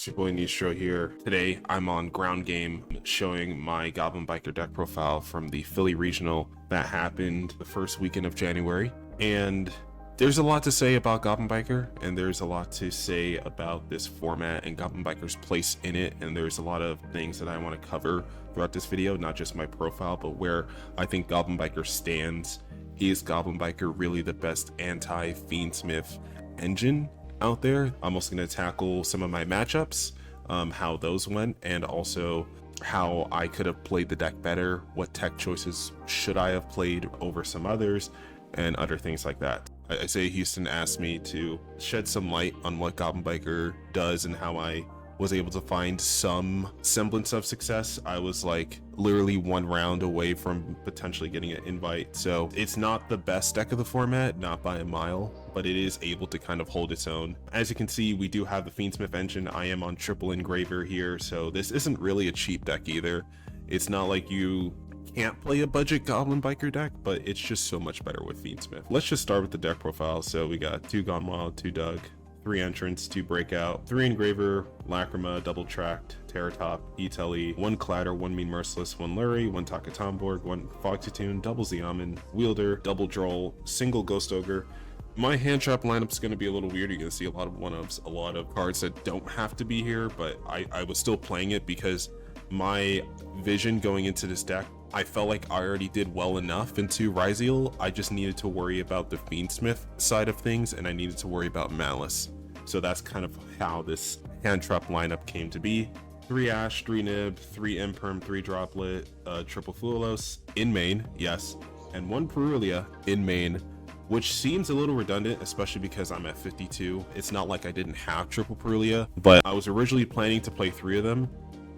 It's your boy Nistro here. Today I'm on Ground Game showing my Goblin Biker deck profile from the Philly Regional that happened the first weekend of January. And there's a lot to say about Goblin Biker, and there's a lot to say about this format and Goblin Biker's place in it, and there's a lot of things that I want to cover throughout this video, not just my profile, but where I think Goblin Biker stands. Is Goblin Biker really the best anti-Fiendsmith engine out there? I'm also going to tackle some of my matchups, how those went, and also how I could have played the deck better, what tech choices should I have played over some others, and other things like that. Isaiah Houston asked me to shed some light on what Goblin Biker does and how I was able to find some semblance of success. I was like literally one round away from potentially getting an invite. So it's not the best deck of the format, not by a mile, but it is able to kind of hold its own. As you can see, we do have the Fiendsmith engine. I am on triple engraver here, so this isn't really a cheap deck either. It's not like you can't play a budget Goblin Biker deck, but it's just so much better with Fiendsmith. Let's just start with the deck profile. So we got 2 Gone Wild, 2 Doug, 3 Entrance, 2 Breakout, 3 Engraver, Lacrima, Double Tracked, Terratop, Etelly, 1 Clatter, 1 Mean Merciless, 1 Lurie, 1 Takatomborg, 1 Fogtitude, double Zeoman, Wielder, double Droll, single Ghost Ogre. My hand trap lineup is going to be a little weird. You're going to see a lot of 1-ofs, a lot of cards that don't have to be here, but I was still playing it because my vision going into this deck, I felt like I already did well enough into Ryzeal. I just needed to worry about the Fiendsmith side of things, and I needed to worry about Malice. So that's kind of how this hand trap lineup came to be. 3 Ash, 3 Nib, 3 Imperm, 3 Droplet, triple Fluolos in main, yes, and 1 Purulia in main, which seems a little redundant, especially because I'm at 52. It's not like I didn't have triple Purulia, but I was originally planning to play 3 of them.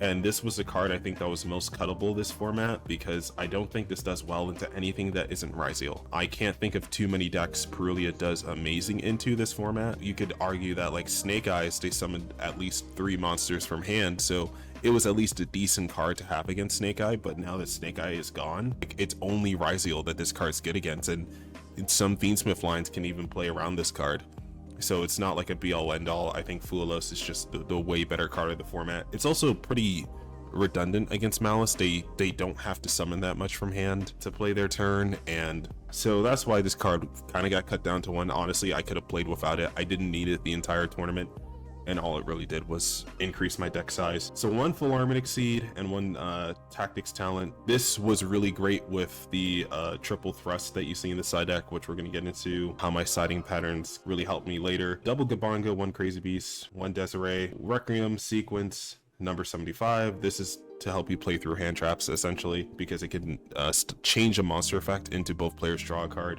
And this was the card I think that was most cuttable this format, because I don't think this does well into anything that isn't Ryzeal. I can't think of too many decks Purulia does amazing into this format. You could argue that like Snake Eyes, they summoned at least 3 monsters from hand, so it was at least a decent card to have against Snake Eye. But now that Snake Eye is gone, it's only Ryzeal that this card's good against, and some Fiendsmith lines can even play around this card. So it's not like a be-all end-all. I think Fluolos is just the way better card of the format. It's also pretty redundant against Malice. They don't have to summon that much from hand to play their turn, and so that's why this card kind of got cut down to 1. Honestly, I could have played without it. I didn't need it the entire tournament, and all it really did was increase my deck size. So 1 Full Armament Exceed and 1 Tactics Talent. This was really great with the triple thrust that you see in the side deck, which we're going to get into how my siding patterns really helped me later. Double Gabonga, 1 Crazy Beast, 1 Desiree, Requiem, Sequence, number 75. This is to help you play through hand traps, essentially, because it can change a monster effect into both players draw a card,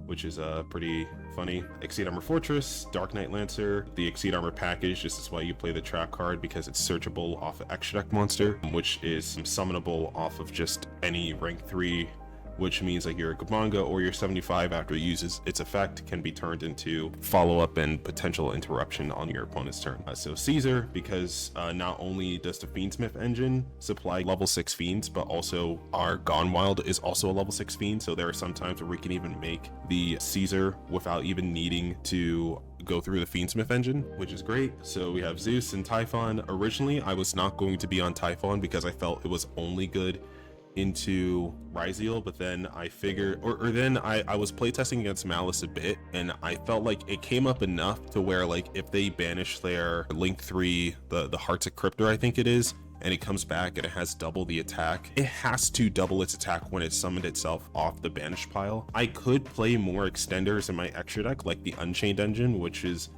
which is pretty funny. Exceed Armor Fortress, Dark Knight Lancer, the Exceed Armor package. This is why you play the trap card, because it's searchable off of extra deck monster, which is summonable off of just any rank 3, which means like your Gabonga or your 75 after it uses its effect can be turned into follow-up and potential interruption on your opponent's turn. So Caesar, because not only does the Fiendsmith engine supply level 6 fiends, but also our Gone Wild is also a level 6 fiend. So there are some times where we can even make the Caesar without even needing to go through the Fiendsmith engine, which is great. So we have Zeus and Typhon. Originally, I was not going to be on Typhon because I felt it was only good into Ryzeal, but then I figured, or then I was playtesting against Malice a bit, and I felt like it came up enough to where like if they banish their Link 3, the Hearts of Cryptor, I think it is, and it comes back and it has double the attack, it has to double its attack when it summoned itself off the banished pile. I could play more extenders in my extra deck, like the Unchained engine, which is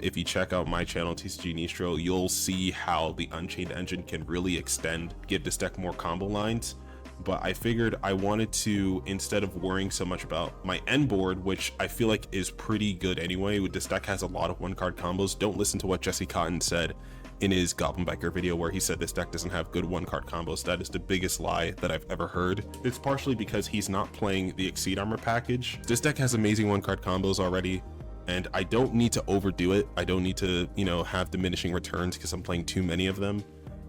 if you check out my channel, TCG Nistro, you'll see how the Unchained engine can really extend, give this deck more combo lines. But I figured I wanted to, instead of worrying so much about my end board, which I feel like is pretty good anyway, this deck has a lot of 1-card combos. Don't listen to what Jesse Cotton said in his Goblin Biker video where he said this deck doesn't have good 1-card combos. That is the biggest lie that I've ever heard. It's partially because he's not playing the Exceed Armor package. This deck has amazing 1-card combos already, and I don't need to overdo it. I don't need to, have diminishing returns because I'm playing too many of them.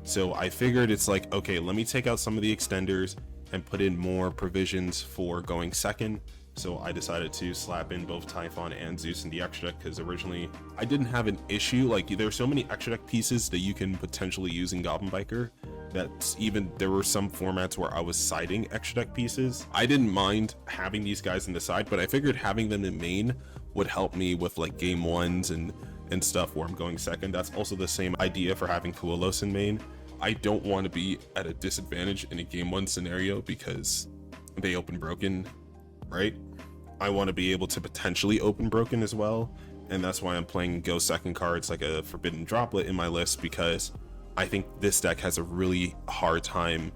So I figured it's like, okay, let me take out some of the extenders and put in more provisions for going second. So I decided to slap in both Typhon and Zeus in the extra deck, because originally I didn't have an issue. Like, there are so many extra deck pieces that you can potentially use in Goblin Biker that even there were some formats where I was siding extra deck pieces. I didn't mind having these guys in the side, but I figured having them in main would help me with like game ones and stuff where I'm going second. That's also the same idea for having Duelists in main. I don't want to be at a disadvantage in a game one scenario because they open broken, right? I want to be able to potentially open broken as well, and that's why I'm playing go second cards like a forbidden droplet in my list, because I think this deck has a really hard time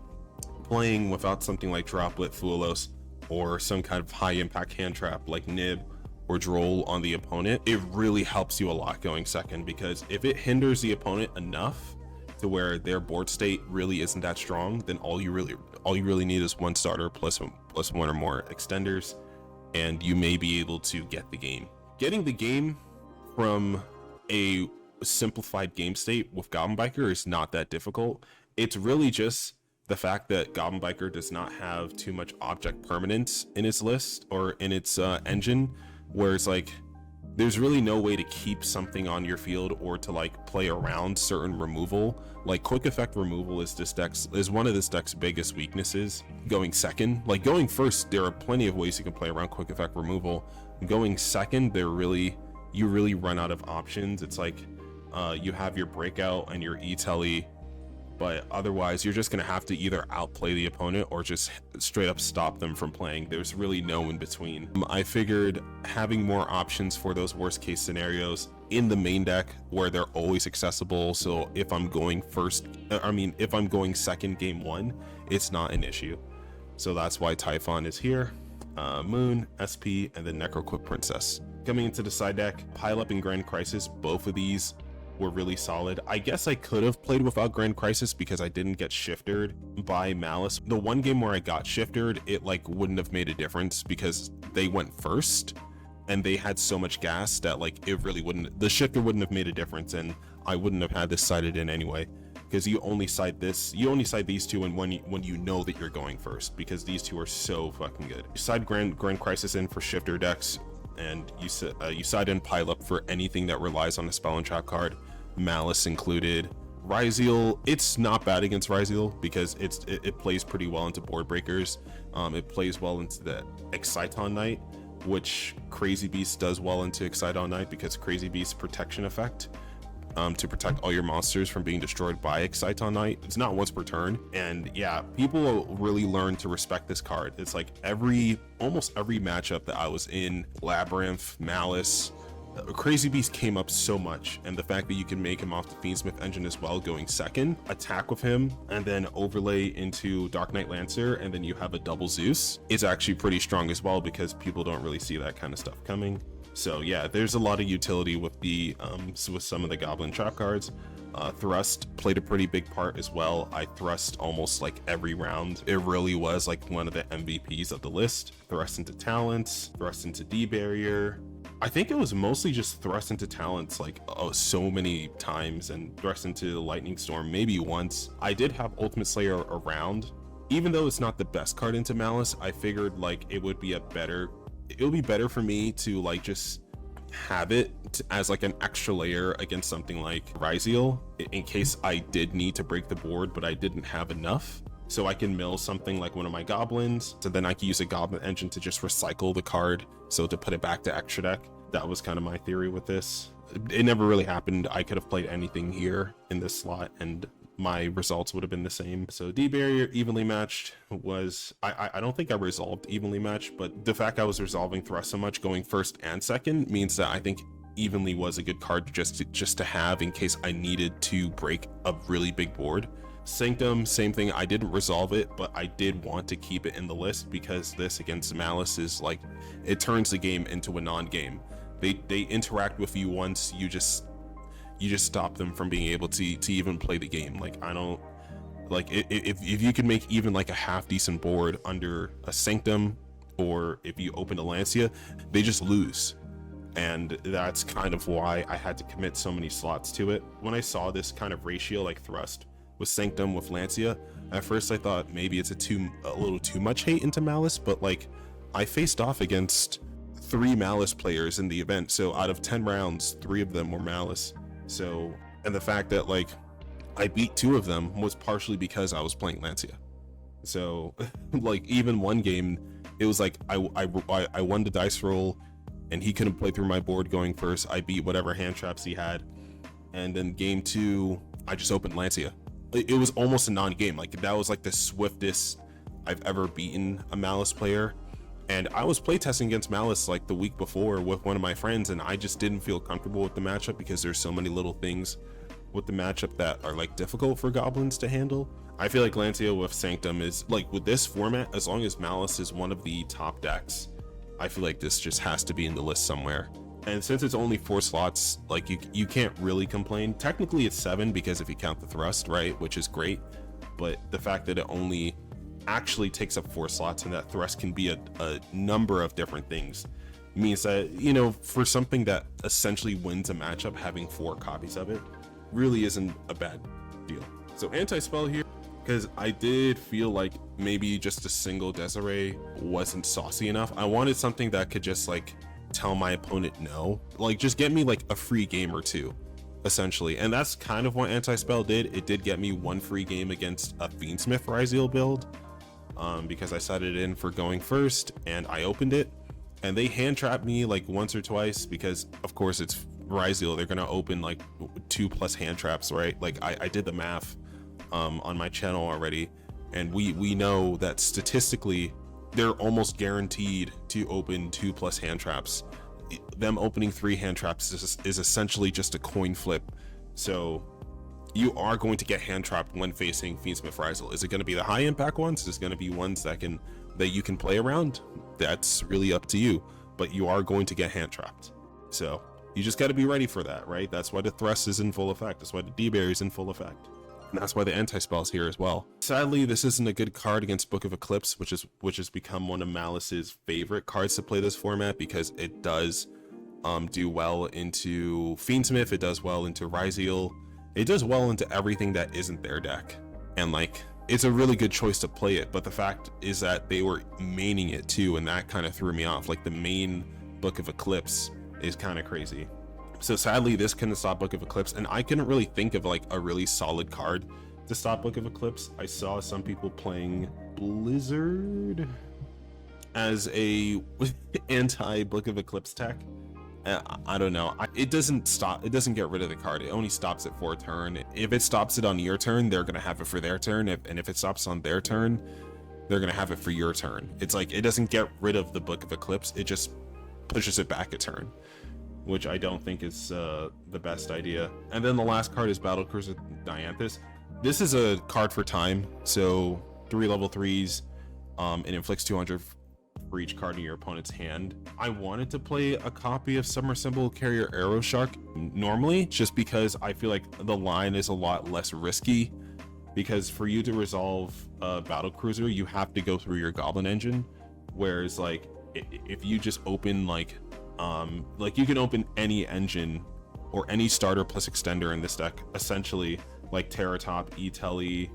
playing without something like droplet, Duelos, or some kind of high impact hand trap like Nib or Droll on the opponent. It really helps you a lot going second, because if it hinders the opponent enough to where their board state really isn't that strong, then all you really need is one starter plus one or more extenders, and you may be able to get the game. Getting the game from a simplified game state with Goblin Biker is not that difficult. It's really just the fact that Goblin Biker does not have too much object permanence in its list or in its engine, where it's like there's really no way to keep something on your field or to like play around certain removal. Like quick effect removal is one of this deck's biggest weaknesses. Going second, like going first, there are plenty of ways you can play around quick effect removal. Going second, you really run out of options. It's like you have your breakout and your e-telly, but otherwise you're just gonna have to either outplay the opponent or just straight up stop them from playing. There's really no in between. I figured having more options for those worst case scenarios in the main deck where they're always accessible, so if I'm going second game one, it's not an issue. So that's why Typhon is here, Moon, SP, and then Necroquip Princess. Coming into the side deck, Pile Up and Grand Crisis, both of these were really solid. I guess I could have played without Grand Crisis because I didn't get shifted by Malice. The one game where I got shifted, it like wouldn't have made a difference because they went first and they had so much gas that like the shifter wouldn't have made a difference, and I wouldn't have had this sided in anyway, because you only side these two and when you know that you're going first, because these two are so fucking good. You side Grand Crisis in for shifter decks, and you side in Pile Up for anything that relies on a spell and trap card, Malice included. Ryzeal, it's not bad against Ryzeal because it plays pretty well into board breakers. It plays well into the Exciton Knight, which Crazy Beast does well into Exciton Knight because Crazy Beast's protection effect to protect all your monsters from being destroyed by Exciton Knight, it's not once per turn. And yeah, people really learn to respect this card. It's like almost every matchup that I was in, Labyrinth, Malice, Crazy Beast came up so much, and the fact that you can make him off the Fiendsmith engine as well going second, attack with him, and then overlay into Dark Knight Lancer, and then you have a double Zeus, is actually pretty strong as well because people don't really see that kind of stuff coming. So yeah, there's a lot of utility with with some of the Goblin trap cards. Thrust played a pretty big part as well. I thrust almost like every round. It really was like one of the MVPs of the list. Thrust into talents, thrust into D-barrier. I think it was mostly just thrust into talents like so many times, and thrust into Lightning Storm maybe once. I did have Ultimate Slayer around. Even though it's not the best card into Malice, I figured like it would be better for me to like just have it as like an extra layer against something like Ryzeal in case I did need to break the board but I didn't have enough. So I can mill something like one of my goblins, so then I can use a goblin engine to just recycle the card, so to put it back to extra deck. That was kind of my theory with this. It never really happened. I could have played anything here in this slot and my results would have been the same. So D-barrier evenly matched was, I don't think I resolved evenly matched, but the fact I was resolving thrust so much going first and second means that I think evenly was a good card just to have in case I needed to break a really big board. Sanctum, same thing. I didn't resolve it, but I did want to keep it in the list because this against Malice is like, it turns the game into a non-game. They interact with you once, you just stop them from being able to even play the game. Like, I don't like if you can make even like a half decent board under a Sanctum, or if you open a Lancia, they just lose. And that's kind of why I had to commit so many slots to it. When I saw this kind of ratio, like thrust with Sanctum with Lancia, at first I thought maybe it's a little too much hate into Malice, but like I faced off against 3 Malice players in the event. So out of 10 rounds, 3 of them were Malice. So, and the fact that like I beat 2 of them was partially because I was playing Lancia. So like even one game, it was like I won the dice roll and he couldn't play through my board going first. I beat whatever hand traps he had. And then game 2, I just opened Lancia. It was almost a non-game. Like that was like the swiftest I've ever beaten a Malice player. And I was playtesting against Malice like the week before with one of my friends, and I just didn't feel comfortable with the matchup because there's so many little things with the matchup that are like difficult for Goblins to handle. I feel like Lancia with Sanctum is like, with this format, as long as Malice is one of the top decks, I feel like this just has to be in the list somewhere. And since it's only 4 slots, like you can't really complain. Technically it's 7 because if you count the thrust, right, which is great, but the fact that it only actually takes up 4 slots and that thrust can be a number of different things means that, you know, for something that essentially wins a matchup, having 4 copies of it really isn't a bad deal. So anti-spell here, because I did feel like maybe just a single Desiree wasn't saucy enough. I wanted something that could just like tell my opponent no, like just get me like a free game or 2 essentially. And that's kind of what anti-spell did. It did get me 1 free game against a Fiendsmith Ryziel build, because I set it in for going first and I opened it and they hand trapped me like once or twice because of course it's Ryziel, they're gonna open like 2+ hand traps, right? Like I did the math on my channel already, and we know that statistically they're almost guaranteed to open 2+ hand traps. Them opening 3 hand traps is essentially just a coin flip. So you are going to get hand trapped when facing Fiendsmith Ryziel. Is it going to be the high impact ones? Is it going to be ones that you can play around? That's really up to you, but you are going to get hand trapped. So you just got to be ready for that, right? That's why the thrust is in full effect. That's why the D-Berry is in full effect. And that's why the anti-spell is here as well. Sadly, this isn't a good card against Book of Eclipse, which has become one of Malice's favorite cards to play this format because it does do well into Fiendsmith, it does well into Ryziel, it does well into everything that isn't their deck. And like, it's a really good choice to play it, but the fact is that they were maining it too, and that kind of threw me off. Like the main Book of Eclipse is kind of crazy. So sadly, this couldn't stop Book of Eclipse, and I couldn't really think of like a really solid card to stop Book of Eclipse. I saw some people playing Blizzard as a anti-Book of Eclipse tech. I don't know. It doesn't get rid of the card. It only stops it for a turn. If it stops it on your turn, they're gonna have it for their turn. And if it stops on their turn, they're gonna have it for your turn. It's like, it doesn't get rid of the Book of Eclipse. It just pushes it back a turn, which I don't think is the best idea. And then the last card is Battlecruiser Dianthus. This is a card for time. So 3 level 3s, it inflicts 200 for each card in your opponent's hand. I wanted to play a copy of Submersible Carrier Arrow Shark normally, just because I feel like the line is a lot less risky, because for you to resolve a Battlecruiser, you have to go through your Goblin engine, whereas like if you just open like you can open any engine or any starter plus extender in this deck, essentially like Terratop, E-Telly,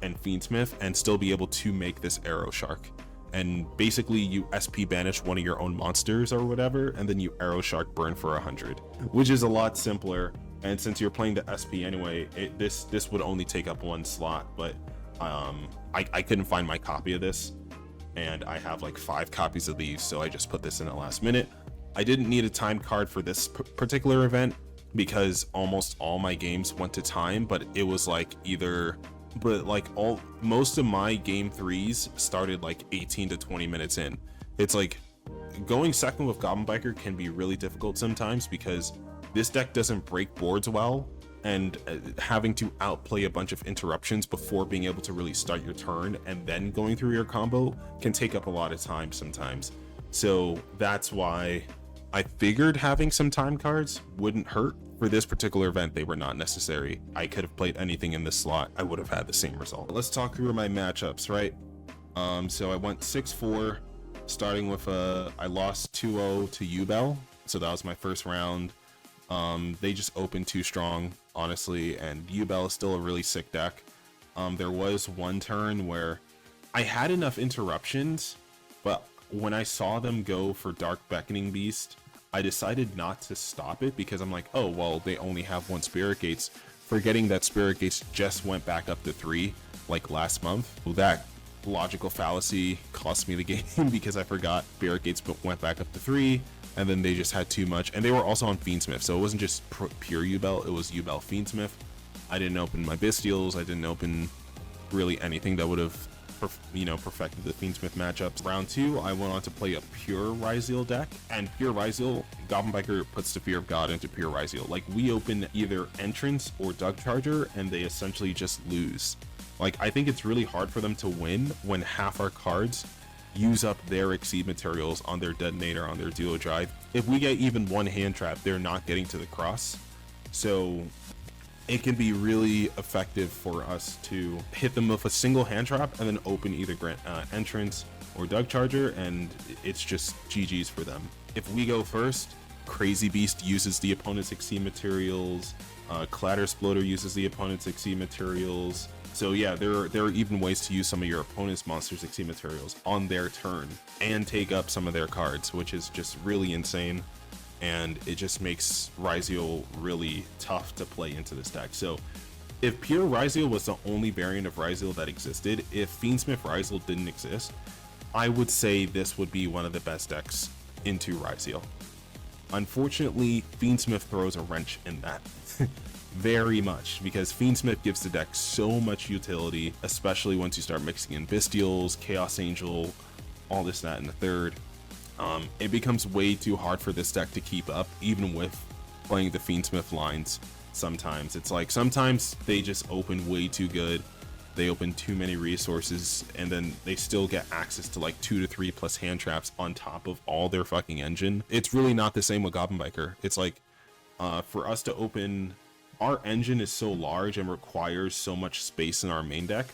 and Fiendsmith, and still be able to make this Arrow Shark. And basically you SP banish one of your own monsters or whatever, and then you Arrow Shark burn for 100, which is a lot simpler. And since you're playing the SP anyway, this would only take up 1 slot. But I couldn't find my copy of this, and I have like 5 copies of these, so I just put this in at last minute. I didn't need a time card for this particular event because almost all my games went to time, but it was like most of my game 3s started like 18 to 20 minutes in. It's like going second with Goblin Biker can be really difficult sometimes because this deck doesn't break boards well, and having to outplay a bunch of interruptions before being able to really start your turn and then going through your combo can take up a lot of time sometimes. So that's why I figured having some time cards wouldn't hurt. For this particular event, they were not necessary. I could have played anything in this slot, I would have had the same result. Let's talk through my matchups, right? So I went 6-4, starting with I lost 2-0 to YuGiOh, so that was my first round. They just opened too strong, honestly, and YuGiOh is still a really sick deck. There was one turn where I had enough interruptions, but when I saw them go for Dark Beckoning Beast, I decided not to stop it because I'm like, oh, well, they only have 1 Spirit Gates, forgetting that Spirit Gates just went back up to 3 like last month. Well, that logical fallacy cost me the game because I forgot Spirit Gates went back up to 3, and then they just had too much, and they were also on Fiendsmith, so it wasn't just pure Yubel, it was Yubel Fiendsmith. I didn't open my Bestials, I didn't open really anything that would have perfected the Fiendsmith matchups. Round 2, I went on to play a pure Ryzeal deck, and pure Ryzeal, Goblin Biker puts the fear of God into pure Ryzeal. Like, we open either Entrance or Dug Charger, and they essentially just lose. Like, I think it's really hard for them to win when half our cards use up their Exceed materials on their Detonator, on their Duo Drive. If we get even 1 hand trap, they're not getting to the cross. So it can be really effective for us to hit them with a single hand trap and then open either Entrance or Dug Charger, and it's just GG's for them. If we go first, Crazy Beast uses the opponent's Exceed materials, Clatter Exploder uses the opponent's Exceed materials. So yeah, there are even ways to use some of your opponent's monsters' Exceed materials on their turn and take up some of their cards, which is just really insane. And it just makes Ryzeal really tough to play into this deck. So if pure Ryzeal was the only variant of Ryzeal that existed, if Fiendsmith Ryzeal didn't exist, I would say this would be one of the best decks into Ryzeal. Unfortunately, Fiendsmith throws a wrench in that. Very much, because Fiendsmith gives the deck so much utility, especially once you start mixing in Bestials, Chaos Angel, all this, that, and the third. It becomes way too hard for this deck to keep up, even with playing the Fiendsmith lines. Sometimes it's like, sometimes they just open way too good, they open too many resources, and then they still get access to like 2 to 3 plus hand traps on top of all their fucking engine. It's really not the same with Goblin Biker. It's like, for us to open, our engine is so large and requires so much space in our main deck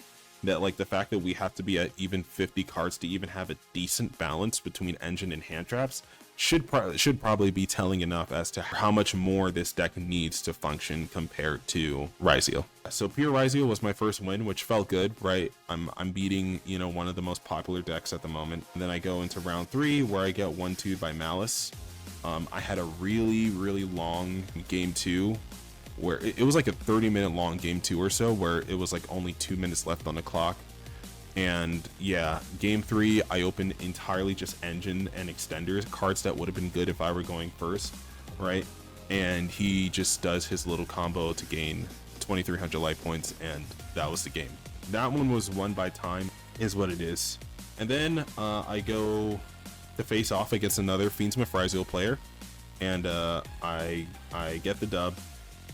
that, like, the fact that we have to be at even 50 cards to even have a decent balance between engine and hand traps should probably be telling enough as to how much more this deck needs to function compared to Ryzeal. So pure Ryzeal was my first win, which felt good, right? I'm beating, you know, one of the most popular decks at the moment. And then I go into round 3 where I get 1-2'd by Malice. I had a really long game 2 where it was like a 30-minute long game 2 or so, where it was like only 2 minutes left on the clock. And yeah, game 3 I opened entirely just engine and extenders, cards that would have been good if I were going first, right? And he just does his little combo to gain 2300 life points, and that was the game. That one was won by time, is what it is. And then I go to face off against another Fiendsmith Ryzeal player, and I get the dub.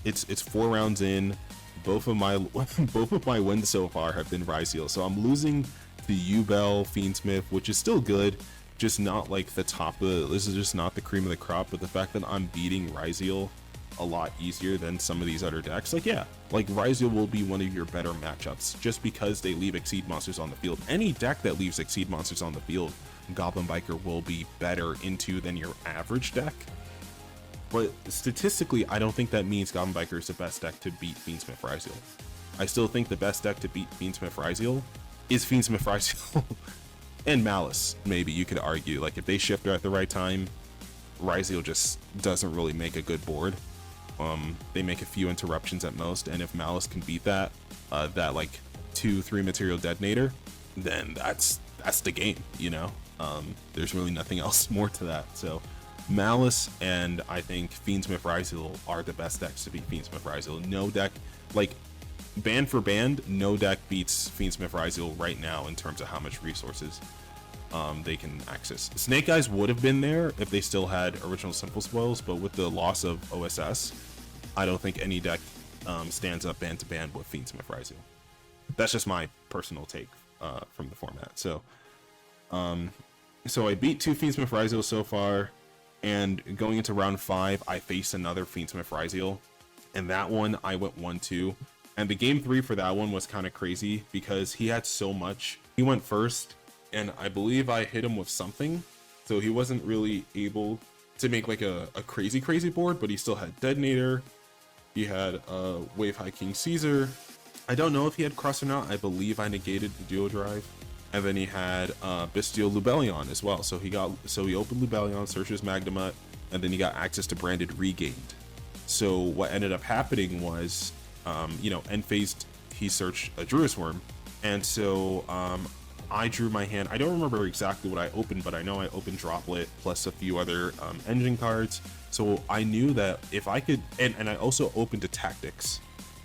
It's 4 rounds in. Both of my wins so far have been Ryzeal, so I'm losing to Yubel Fiendsmith, which is still good, just not like the top of this is just not the cream of the crop. But the fact that I'm beating Ryzeal a lot easier than some of these other decks, like, yeah, like Ryzeal will be one of your better matchups just because they leave Exceed monsters on the field. Any deck that leaves Exceed monsters on the field, Goblin Biker will be better into than your average deck. But statistically, I don't think that means Goblin Biker is the best deck to beat Fiendsmith Ryzeal. I still think the best deck to beat Fiendsmith Ryzeal is Fiendsmith Ryzeal and Malice. Maybe you could argue, like, if they shift her at the right time, Ryzeal just doesn't really make a good board. They make a few interruptions at most, and if Malice can beat that like 2-3 material detonator, then that's the game, you know. There's really nothing else more to that. So Malice and I think Fiendsmith Ryzeal are the best decks to beat Fiendsmith Ryzeal. No deck, like, band for band, no deck beats Fiendsmith Ryzeal right now in terms of how much resources they can access. Snake Eyes would have been there if they still had original simple spoils, but with the loss of OSS, I don't think any deck stands up band to band with Fiendsmith Ryzeal. That's just my personal take from the format. So I beat 2 Fiendsmith Ryzeal so far. And going into round 5, I faced another Fiendsmith Ryzeal, and that one I went 1-2. And the game 3 for that one was kind of crazy because he had so much. He went first, and I believe I hit him with something, so he wasn't really able to make like a crazy board, but he still had Detonator. He had Wave High King Caesar. I don't know if he had Cross or not. I believe I negated the Duo Drive. and then he had Bestial Lubellion as well. So he opened Lubellion, searches Magnemite, and then he got access to Branded Regained. So what ended up happening was, end phase, he searched a Druid's Worm, and so I drew my hand. I don't remember exactly what I opened, but I know I opened Droplet plus a few other engine cards. So I knew that if I could, and I also opened a Tactics,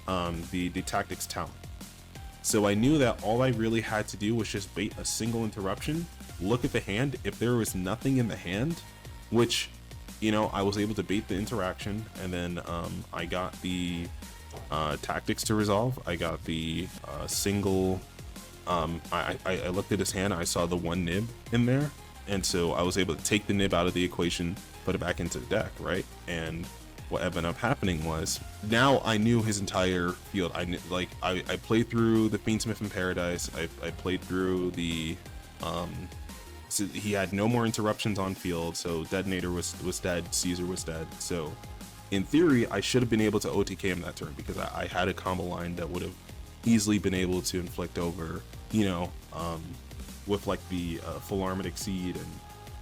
the Tactics talent. So I knew that all I really had to do was just bait a single interruption, look at the hand. If there was nothing in the hand, which, I was able to bait the interaction, and then I got the Tactics to resolve. I got the single. I looked at his hand. I saw the one nib in there, and so I was able to take the nib out of the equation, put it back into the deck, right? And what ended up happening was, now I knew his entire field. I knew, I played through the Fiendsmith in Paradise. I played through the so he had no more interruptions on field, so Detonator was dead, Caesar was dead. So in theory, I should have been able to OTK him that turn, because I had a combo line that would have easily been able to inflict over, with like the full armored Exceed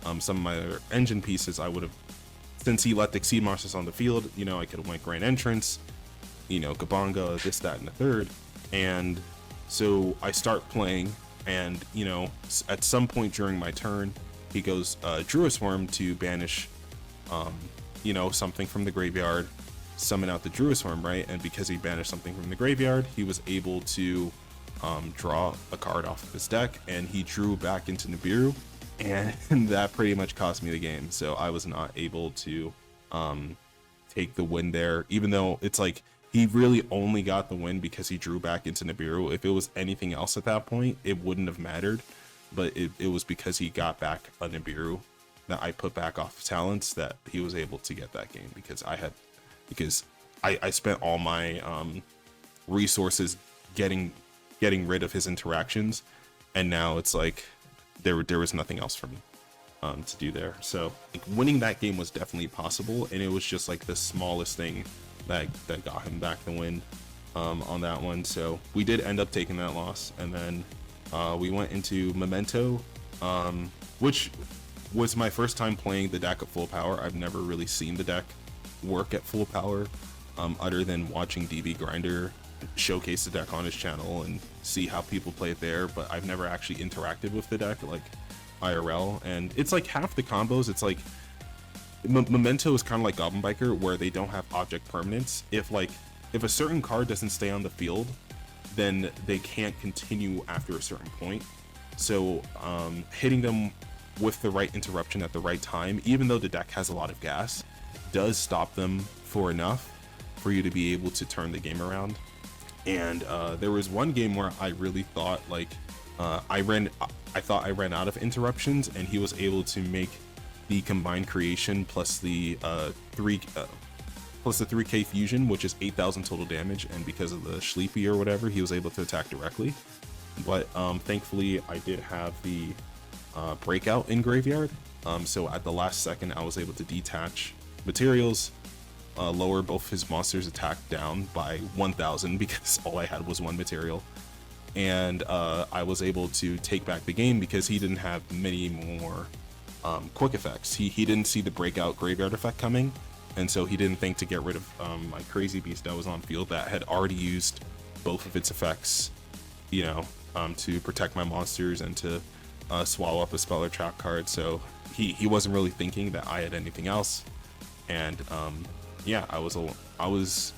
and some of my other engine pieces. I would have, since he let the Exceed monsters on the field, I could have went Grand Entrance, Kabanga, this, that, and the third. And so I start playing, and at some point during my turn, he goes Druid's Worm to banish something from the graveyard, summon out the Druid's Worm, right? And because he banished something from the graveyard, he was able to draw a card off of his deck, and he drew back into Nibiru, and that pretty much cost me the game. So I was not able to take the win there, even though it's like he really only got the win because he drew back into Nibiru. If it was anything else at that point, it wouldn't have mattered, but it was because he got back a Nibiru that I put back off of talents that he was able to get that game, because I spent all my resources getting rid of his interactions, and now it's like there was nothing else for me to do there. So winning that game was definitely possible, and it was just like the smallest thing that got him back the win on that one. So we did end up taking that loss, and then we went into Memento, which was my first time playing the deck at full power. I've never really seen the deck work at full power, other than watching DB Grinder showcase the deck on his channel and see how people play it there, but I've never actually interacted with the deck like IRL. And it's like half the combos, it's like Memento is kind of like Goblin Biker, where they don't have object permanence. If a certain card doesn't stay on the field, then they can't continue after a certain point. So hitting them with the right interruption at the right time, even though the deck has a lot of gas, does stop them for enough for you to be able to turn the game around. And there was one game where I really thought I thought I ran out of interruptions, and he was able to make the combined creation plus the 3k fusion, which is 8,000 total damage, and because of the Sleepy or whatever, he was able to attack directly. But thankfully I did have the breakout in graveyard, so at the last second I was able to detach materials, lower both his monsters' attack down by 1,000 because all I had was one material, and I was able to take back the game because he didn't have many more quick effects. He didn't see the breakout graveyard effect coming, and so he didn't think to get rid of my Crazy Beast that was on field that had already used both of its effects, to protect my monsters and to swallow up a spell or trap card. So he wasn't really thinking that I had anything else, and yeah, I was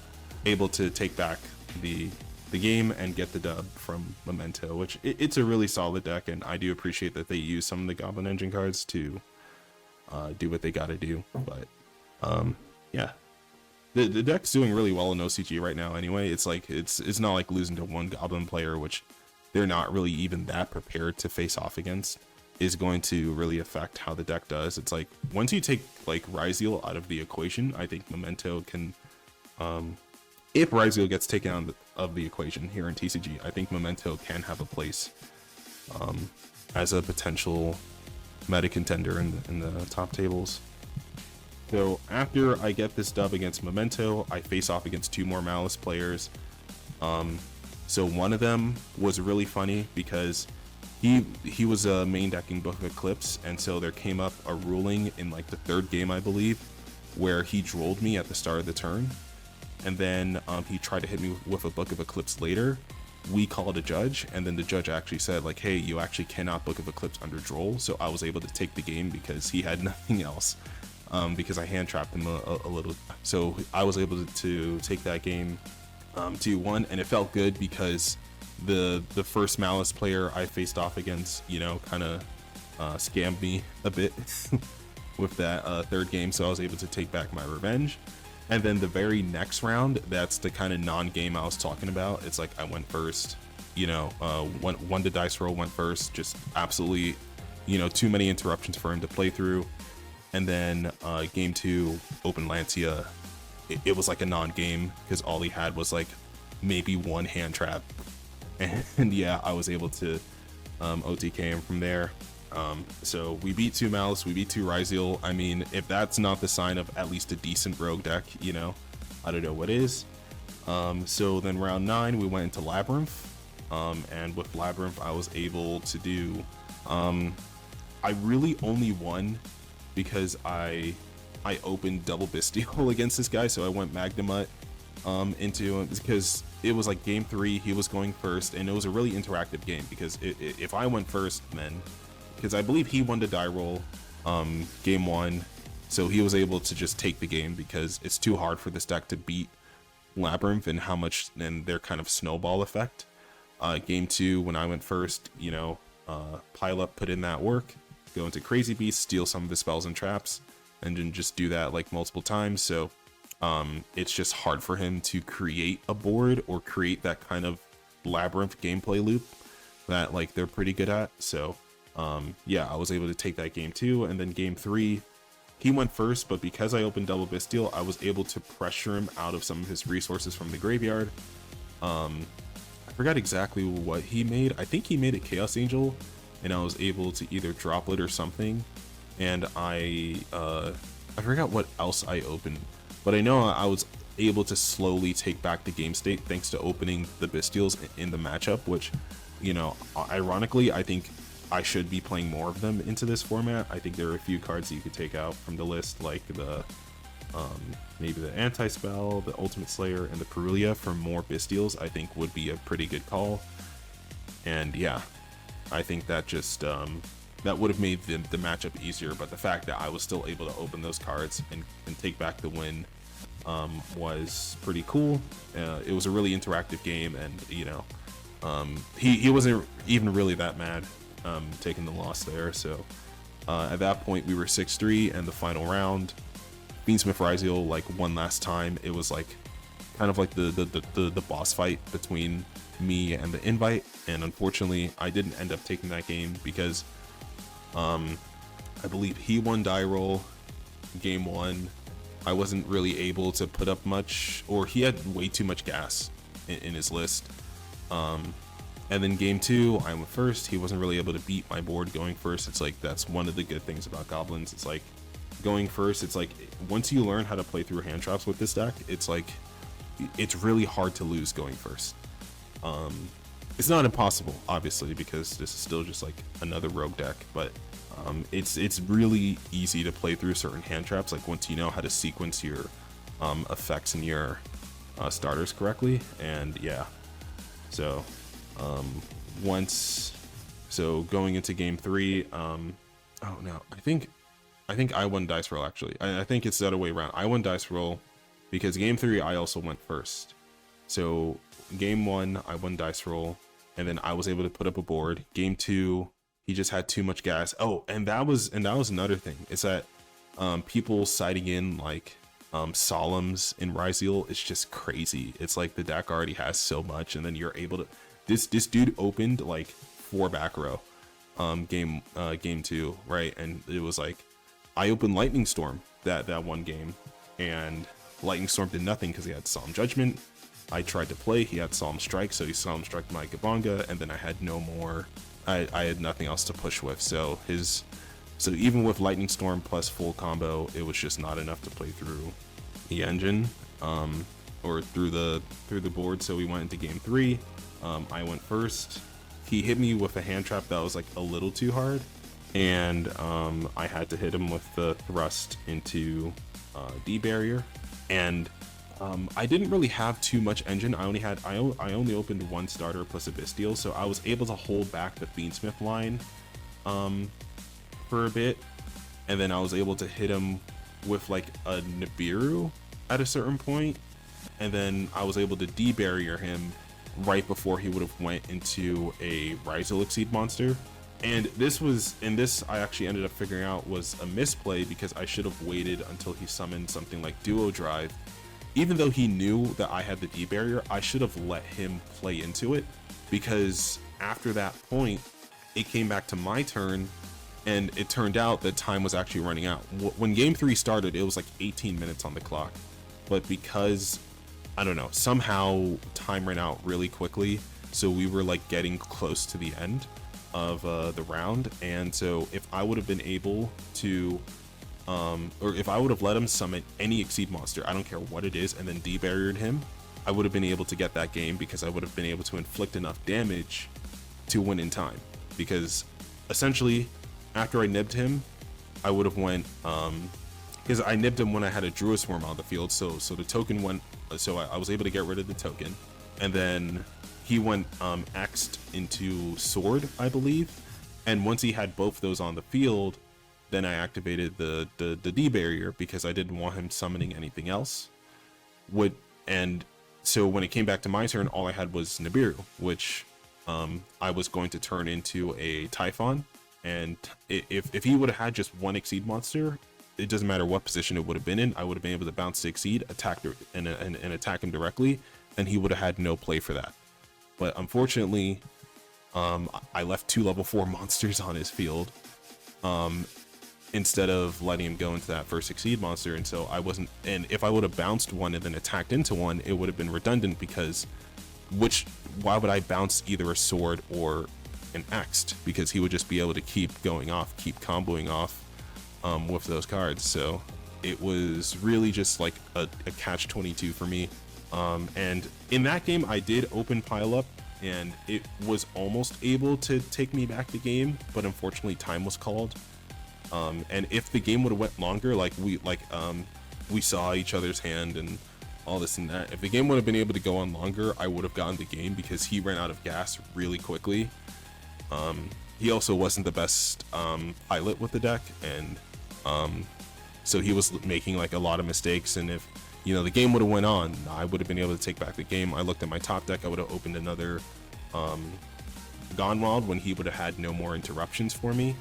able to take back the game and get the dub from Memento, which it's a really solid deck, and I do appreciate that they use some of the Goblin engine cards to do what they gotta do. But yeah, the deck's doing really well in OCG right now anyway. It's like it's not like losing to one Goblin player, which they're not really even that prepared to face off against, is going to really affect how the deck does. It's like once you take like Ryzeal out of the equation, I think Memento can, if Ryzeal gets taken out of the equation here in TCG, I think Memento can have a place as a potential meta contender in the top tables. So after I get this dub against Memento, I face off against two more Malice players. So one of them was really funny because he was main decking Book of Eclipse, and so there came up a ruling in like the third game, I believe, where he drolled me at the start of the turn, and then he tried to hit me with a Book of Eclipse later. We called a judge, and then the judge actually said like, hey, you actually cannot Book of Eclipse under droll. So I was able to take the game because he had nothing else, because I hand trapped him a little. So I was able to take that game 2-1, and it felt good because the first Malice player I faced off against, you know, kind of scammed me a bit with that third game, so I was able to take back my revenge. And then the very next round, that's the kind of non-game I was talking about. It's like I went first, you know, one to dice roll went first, just absolutely, you know, too many interruptions for him to play through. And then game 2, Open Lancia, it was like a non-game because all he had was like maybe one hand trap. And yeah, I was able to OTK him from there. So we beat 2 Malice, we beat 2 YuGiOh. I mean, if that's not the sign of at least a decent rogue deck, you know, I don't know what is. So then round 9, we went into Labyrinth. And with Labyrinth, I was able to do, I really only won because I opened double Bestial against this guy. So I went Magnamut into him because it was like game 3, he was going first, and it was a really interactive game because if I went first, then, because I believe he won the die roll game 1, so he was able to just take the game because it's too hard for this deck to beat Labyrinth and how much and their kind of snowball effect. Game 2, when I went first, you know, pile up, put in that work, go into Crazy Beast, steal some of his spells and traps, and then just do that like multiple times. So it's just hard for him to create a board or create that kind of Labyrinth gameplay loop that like they're pretty good at. So yeah, I was able to take that game 2, and then game 3, he went first, but because I opened double Bestial, I was able to pressure him out of some of his resources from the graveyard. I forgot exactly what he made. I think he made a Chaos Angel, and I was able to either droplet or something. And I forgot what else I opened, but I know I was able to slowly take back the game state thanks to opening the Bestials in the matchup, which, you know, ironically, I think I should be playing more of them into this format. I think there are a few cards that you could take out from the list, like the maybe the Anti-Spell, the Ultimate Slayer, and the Perulia for more Bestials. I think would be a pretty good call. And yeah, I think that just that would have made the matchup easier, but the fact that I was still able to open those cards and take back the win was pretty cool. It was a really interactive game, and you know, he wasn't even really that mad taking the loss there. So at that point we were 6-3, and the final round, Fiendsmith YuGiOh like one last time. It was like kind of like the boss fight between me and the invite, and unfortunately I didn't end up taking that game because I believe he won die roll game 1. I wasn't really able to put up much, or he had way too much gas in his list. And then game 2, I went first. He wasn't really able to beat my board going first. It's like, that's one of the good things about Goblins. It's like going first, it's like once you learn how to play through hand traps with this deck, it's like it's really hard to lose going first. It's not impossible, obviously, because this is still just like another rogue deck, but it's really easy to play through certain hand traps, like once you know how to sequence your effects and your starters correctly. And yeah, so going into game 3, oh no, I think I won dice roll, actually. I think it's the other way around. I won dice roll because game 3 I also went first. So game 1 I won dice roll, and then I was able to put up a board. Game 2, he just had too much gas. Oh, and that was another thing. It's that people citing in like Solemns in YuGiOh, it's just crazy. It's like the deck already has so much, and then you're able to this dude opened like 4 back row game 2, right? And it was like I opened Lightning Storm that one game, and Lightning Storm did nothing because he had Solemn Judgment. I tried to play, he had Solemn Strike, so he Solemn Struck my Gabanga, and then I had no more. I had nothing else to push with. So even with Lightning Storm plus full combo, it was just not enough to play through the engine or through the board. So we went into game 3. I went first. he hit me with a hand trap that was like a little too hard, and I had to hit him with the thrust into D barrier, and I didn't really have too much engine. I only opened one starter plus a Bestial, so I was able to hold back the Fiendsmith line for a bit, and then I was able to hit him with like a Nibiru at a certain point, and then I was able to de-barrier him right before he would have went into a Ryzel Exceed monster. And this I actually ended up figuring out was a misplay, because I should have waited until he summoned something like Duo Drive. Even though he knew that I had the D barrier, I should have let him play into it, because after that point it came back to my turn, and it turned out that time was actually running out. When game 3 started, it was like 18 minutes on the clock, but because I don't know, somehow time ran out really quickly, so we were like getting close to the end of the round. And so if I would have been able to or if I would have let him summon any Exceed monster, I don't care what it is, and then de-barriered him, I would have been able to get that game, because I would have been able to inflict enough damage to win in time. Because essentially, after I nibbed him, I would have went because I nibbed him when I had a Druid Swarm on the field, so the token went, so I was able to get rid of the token, and then he went X'd into Sword, I believe, and once he had both those on the field, then I activated the D barrier, because I didn't want him summoning anything else. And so when it came back to my turn, all I had was Nibiru, which I was going to turn into a Typhon. And if he would have had just one Exceed monster, it doesn't matter what position it would have been in, I would have been able to bounce to Exceed, attack and attack him directly, and he would have had no play for that. But unfortunately, I left 2 level 4 monsters on his field instead of letting him go into that first Exceed monster, and so I wasn't. And if I would have bounced one and then attacked into one, it would have been redundant, because why would I bounce either a Sword or an X'd? Because he would just be able to keep going off, keep comboing off with those cards. So it was really just like a catch-22 for me. And in that game, I did open pile up, and it was almost able to take me back the game, but unfortunately time was called. And if the game would have went longer, like we saw each other's hand and all this and that, if the game would have been able to go on longer, I would have gotten the game, because he ran out of gas really quickly. He also wasn't the best pilot with the deck, and so he was making like a lot of mistakes, and if the game would have went on, I would have been able to take back the game. I looked at my top deck, I would have opened another Gone Wild when he would have had no more interruptions for me,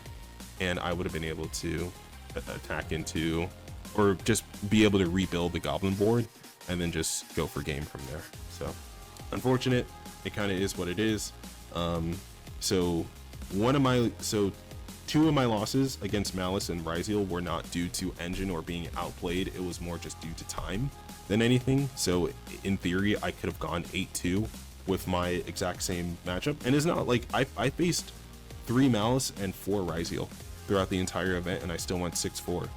and I would have been able to attack into, or just be able to rebuild the Goblin board and then just go for game from there. So unfortunate, it kind of is what it is. So 2 of my losses against Malice and Ryzel were not due to engine or being outplayed, it was more just due to time than anything. So in theory, I could have gone 8-2 with my exact same matchup, and it's not like I faced 3 Malice and 4 Ryzel throughout the entire event, and I still went 6-4.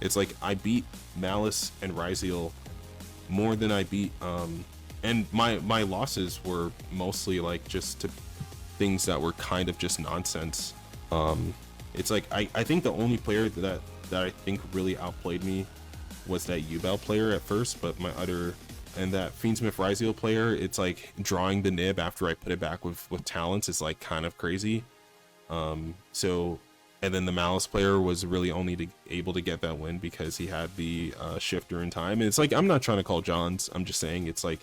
It's like I beat Malice and Ryzel more than I beat and my losses were mostly like just to things that were kind of just nonsense. It's like I think the only player that I think really outplayed me was that YuGiOh player at first, but and that Fiendsmith Ryzel player, it's like drawing the nib after I put it back with talents is like kind of crazy. And then the Malice player was really only able to get that win because he had the shifter in time. And it's like, I'm not trying to call Johns, I'm just saying it's like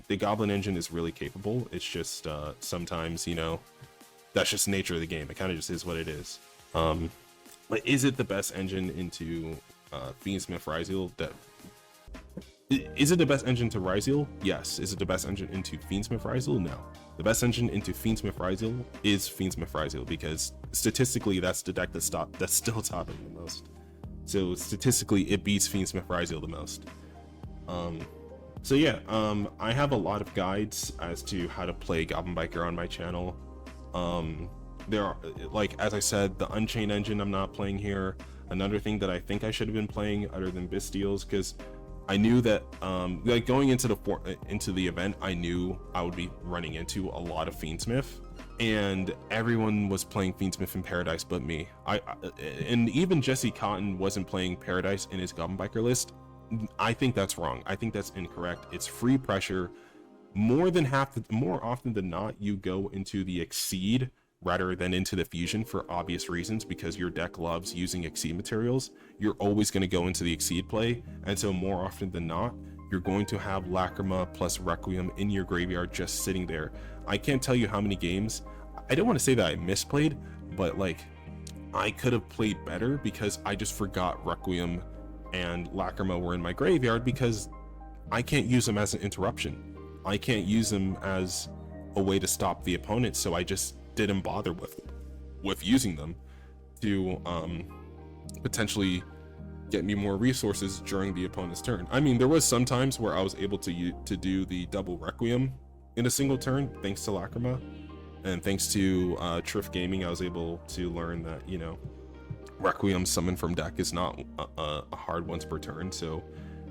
the Goblin engine is really capable. It's just sometimes, that's just the nature of the game. It kind of just is what it is. But is it the best engine into Fiendsmith Ryzel? Is it the best engine to Ryzel? Yes. Is it the best engine into Fiendsmith Ryzel? No. The best engine into Fiendsmith Ryzel is Fiendsmith Ryzel, because statistically that's the deck that's still topping the most. So statistically it beats Fiendsmith Ryzel the most. So yeah, I have a lot of guides as to how to play Goblin Biker on my channel. There are, like, as I said, the Unchained engine I'm not playing here. Another thing that I think I should have been playing other than Bestials, because I knew that like going into the event, I knew I would be running into a lot of Fiendsmith, and everyone was playing Fiendsmith in Paradise but me. And even Jesse Cotton wasn't playing Paradise in his Goblin Biker list. I think that's wrong. I think that's incorrect. It's free pressure. More often than not, you go into the Exceed rather than into the Fusion for obvious reasons, because your deck loves using Exceed materials. You're always going to go into the Exceed play, and so more often than not, you're going to have Lacrima plus Requiem in your graveyard just sitting there. I can't tell you how many games, I don't want to say that I misplayed, but like I could have played better because I just forgot Requiem and Lacrima were in my graveyard, because I can't use them as an interruption. I can't use them as a way to stop the opponent, so I just didn't bother with using them to potentially get me more resources during the opponent's turn. I mean, there was some times where I was able to do the double Requiem in a single turn thanks to Lacrima, and thanks to Triff Gaming, I was able to learn that, you know, Requiem summon from deck is not a hard once per turn, so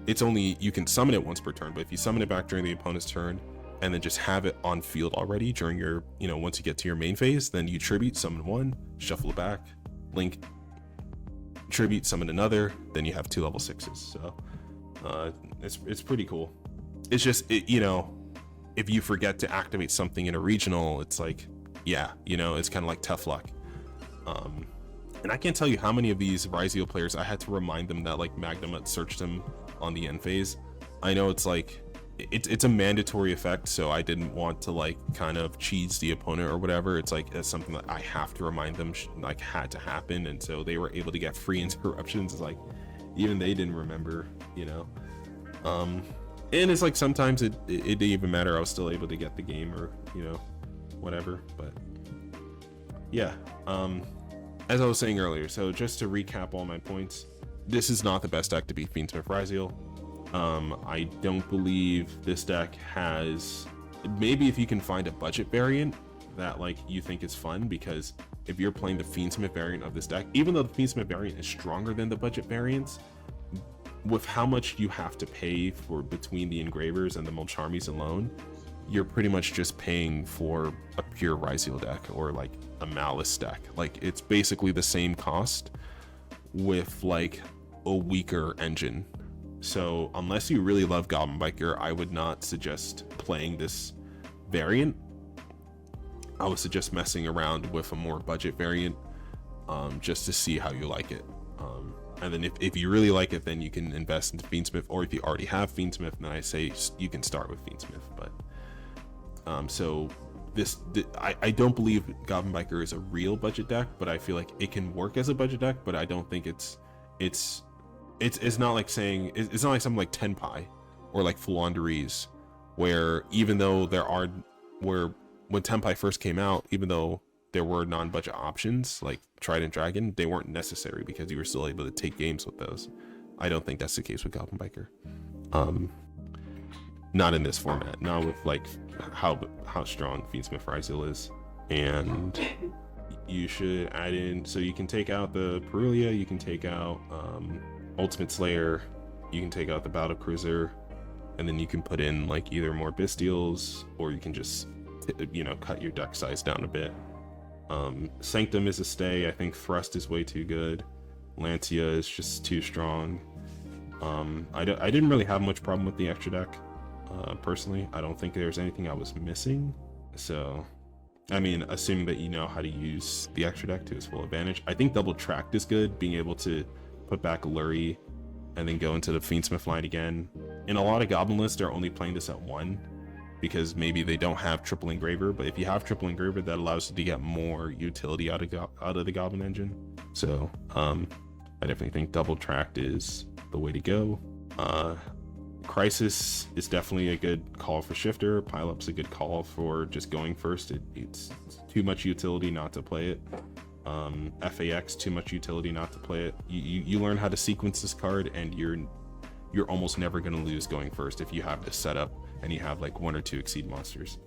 it's only, you can summon it once per turn, but if you summon it back during the opponent's turn and then just have it on field already during your, you know, once you get to your main phase, then you tribute, summon one, shuffle it back, link, tribute, summon another, then you have 2 level 6s. So it's pretty cool. It's just, you know, if you forget to activate something in a regional, it's like, yeah, you know, it's kind of like tough luck. And I can't tell you how many of these YuGiOh players I had to remind them that like Magnum had searched them on the end phase. I know it's like it's a mandatory effect, so I didn't want to like kind of cheese the opponent or whatever. It's like it's something that I have to remind them like had to happen, and so they were able to get free interruptions. It's like even they didn't remember, you know. And it's like sometimes it didn't even matter. I was still able to get the game, or you know, whatever. But yeah, as I was saying earlier, so just to recap all my points, this is not the best deck to beat Fiendsmith YuGiOh. I don't believe this deck has, maybe if you can find a budget variant that like you think is fun, because if you're playing the Fiendsmith variant of this deck, even though the Fiendsmith variant is stronger than the budget variants, with how much you have to pay for between the engravers and the Mulcharmies alone, you're pretty much just paying for a pure YuGiOh deck or like a Malice deck. Like it's basically the same cost with like a weaker engine. So unless you really love Goblin Biker, I would not suggest playing this variant. I would suggest messing around with a more budget variant, just to see how you like it. And then if you really like it, then you can invest into Fiendsmith, or if you already have Fiendsmith, then I say you can start with Fiendsmith. But so I don't believe Goblin Biker is a real budget deck, but I feel like it can work as a budget deck. But I don't think it's not like saying, it's not like something like Tenpai or like Flandres, where even though when Tenpai first came out, even though there were non-budget options like Trident Dragon, they weren't necessary because you were still able to take games with those. I don't think that's the case with Goblin Biker. Not in this format, not with like how strong Fiendsmith YuGiOh is. And you should add in, so you can take out the Perulia, you can take out Ultimate Slayer, you can take out the Battle Cruiser, and then you can put in like either more Bestials, or you can just, you know, cut your deck size down a bit. Sanctum is a stay. I think Thrust is way too good. Lancia is just too strong. I didn't really have much problem with the extra deck. Personally, I don't think there's anything I was missing. So, I mean, assuming that you know how to use the extra deck to its full advantage. I think Double Tracked is good, being able to put back Lurie and then go into the Fiendsmith line again. In a lot of Goblin lists, they're only playing this at 1 because maybe they don't have Triple Engraver, but if you have Triple Engraver, that allows you to get more utility out of the Goblin engine. So I definitely think Double Tracked is the way to go. Crisis is definitely a good call for Shifter. Pile-Up's a good call for just going first. It's too much utility not to play it. FAX, too much utility not to play it. You learn how to sequence this card, and you're almost never going to lose going first if you have this setup and you have like 1 or 2 Exceed monsters.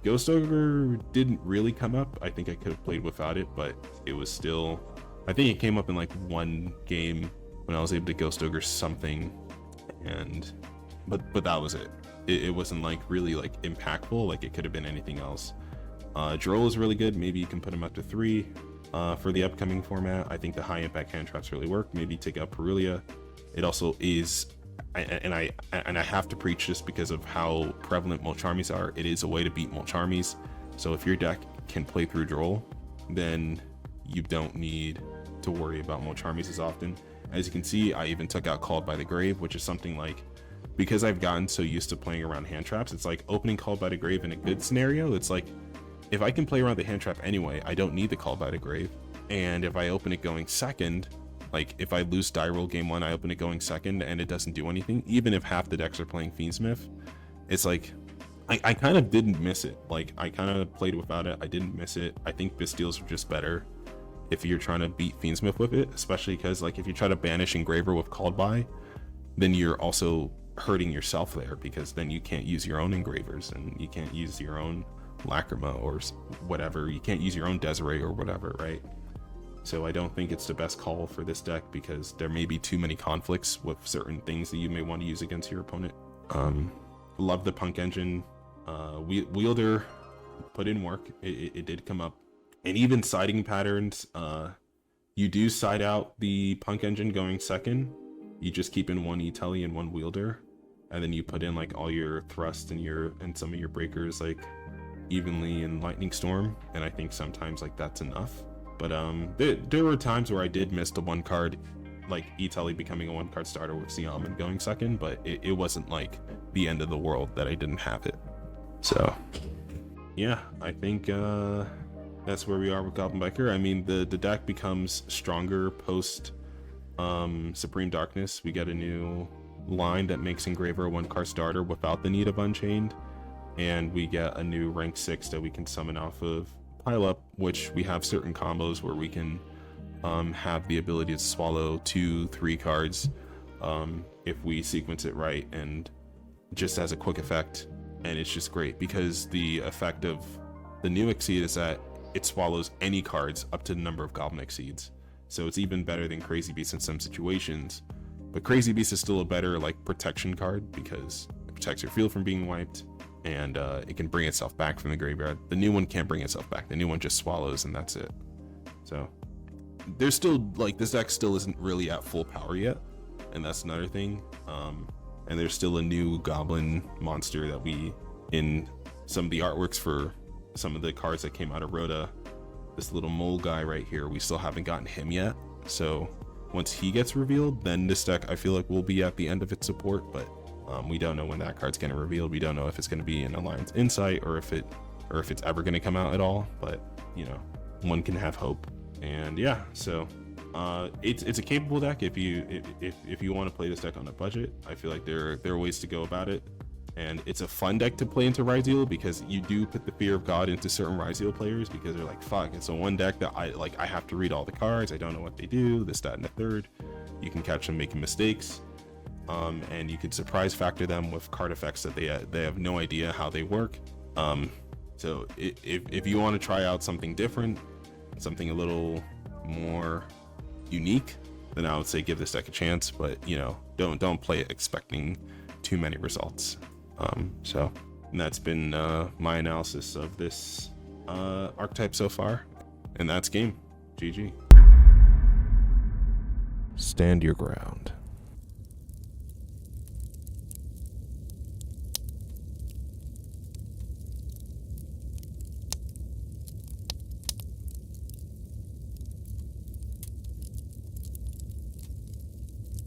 Ghost Ogre didn't really come up. I think I could have played without it, but it was still, I think it came up in like 1 game when I was able to Ghost Ogre something and but that was it. It wasn't like really like impactful. Like it could have been anything else. Droll is really good. Maybe you can put him up to 3 for the upcoming format. I think the high impact hand traps really work. Maybe take out Perulia. It also is, and I have to preach this because of how prevalent Molcharmies are. It is a way to beat Molcharmies. So if your deck can play through Droll, then you don't need to worry about Molcharmies as often. As you can see, I even took out Called by the Grave, which is something like, because I've gotten so used to playing around hand traps, it's like opening Called by the Grave in a good scenario. It's like, if I can play around the hand trap anyway, I don't need the Called by the Grave. And if I open it going second, like if I lose die roll game 1, I open it going second and it doesn't do anything, even if half the decks are playing Fiendsmith, it's like, I kind of didn't miss it. Like I kind of played without it. I didn't miss it. I think Bastiles are just better if you're trying to beat Fiendsmith with it, especially because like if you try to banish Engraver with Called by, then you're also hurting yourself there, because then you can't use your own Engravers and you can't use your own Lacrima or whatever. You can't use your own Desiree or whatever, right? So I don't think it's the best call for this deck, because there may be too many conflicts with certain things that you may want to use against your opponent. Love the Punk Engine. Wielder put in work. It did come up. And even siding patterns, you do side out the Punk Engine going second. You just keep in 1 E-Telly and 1 Wielder, and then you put in like all your thrust and some of your breakers like evenly in Lightning Storm, and I think sometimes like that's enough. But there were times where I did miss the 1 card, like E-Telly becoming a 1 card starter with Siam and going second, but it wasn't like the end of the world that I didn't have it. So yeah, I think that's where we are with Goblin Biker. I mean, the deck becomes stronger post Supreme Darkness. We get a new line that makes Engraver a 1 card starter without the need of Unchained, and we get a new rank 6 that we can summon off of Pile Up, which we have certain combos where we can have the ability to swallow 2-3 cards if we sequence it right, and just as a quick effect. And it's just great because the effect of the new Exceed is that it swallows any cards up to the number of Goblin Exceeds. So it's even better than Crazy Beast in some situations. But Crazy Beast is still a better like protection card because it protects your field from being wiped, and it can bring itself back from the graveyard. The new one can't bring itself back. The new one just swallows and that's it. So there's still like, this deck still isn't really at full power yet, and that's another thing. And there's still a new Goblin monster that we, in some of the artworks for some of the cards that came out of Rhoda, this little mole guy right here, we still haven't gotten him yet. So once he gets revealed, then this deck I feel like will be at the end of its support, but we don't know when that card's getting revealed. We don't know if it's going to be in Alliance Insight or if it's ever going to come out at all, but you know, one can have hope. And yeah, so it's a capable deck if you want to play this deck on a budget. I feel like there are ways to go about it, and it's a fun deck to play into Ryzeal because you do put the fear of God into certain Ryzeal players, because they're like, fuck, it's a one deck that I have to read all the cards, I don't know what they do, this, that, and the third. You can catch them making mistakes, and you could surprise factor them with card effects that they have no idea how they work. So if you want to try out something different, something a little more unique, then I would say give this deck a chance, but you know, don't play it expecting too many results. So that's been my analysis of this archetype so far, and that's game. GG. Stand your ground.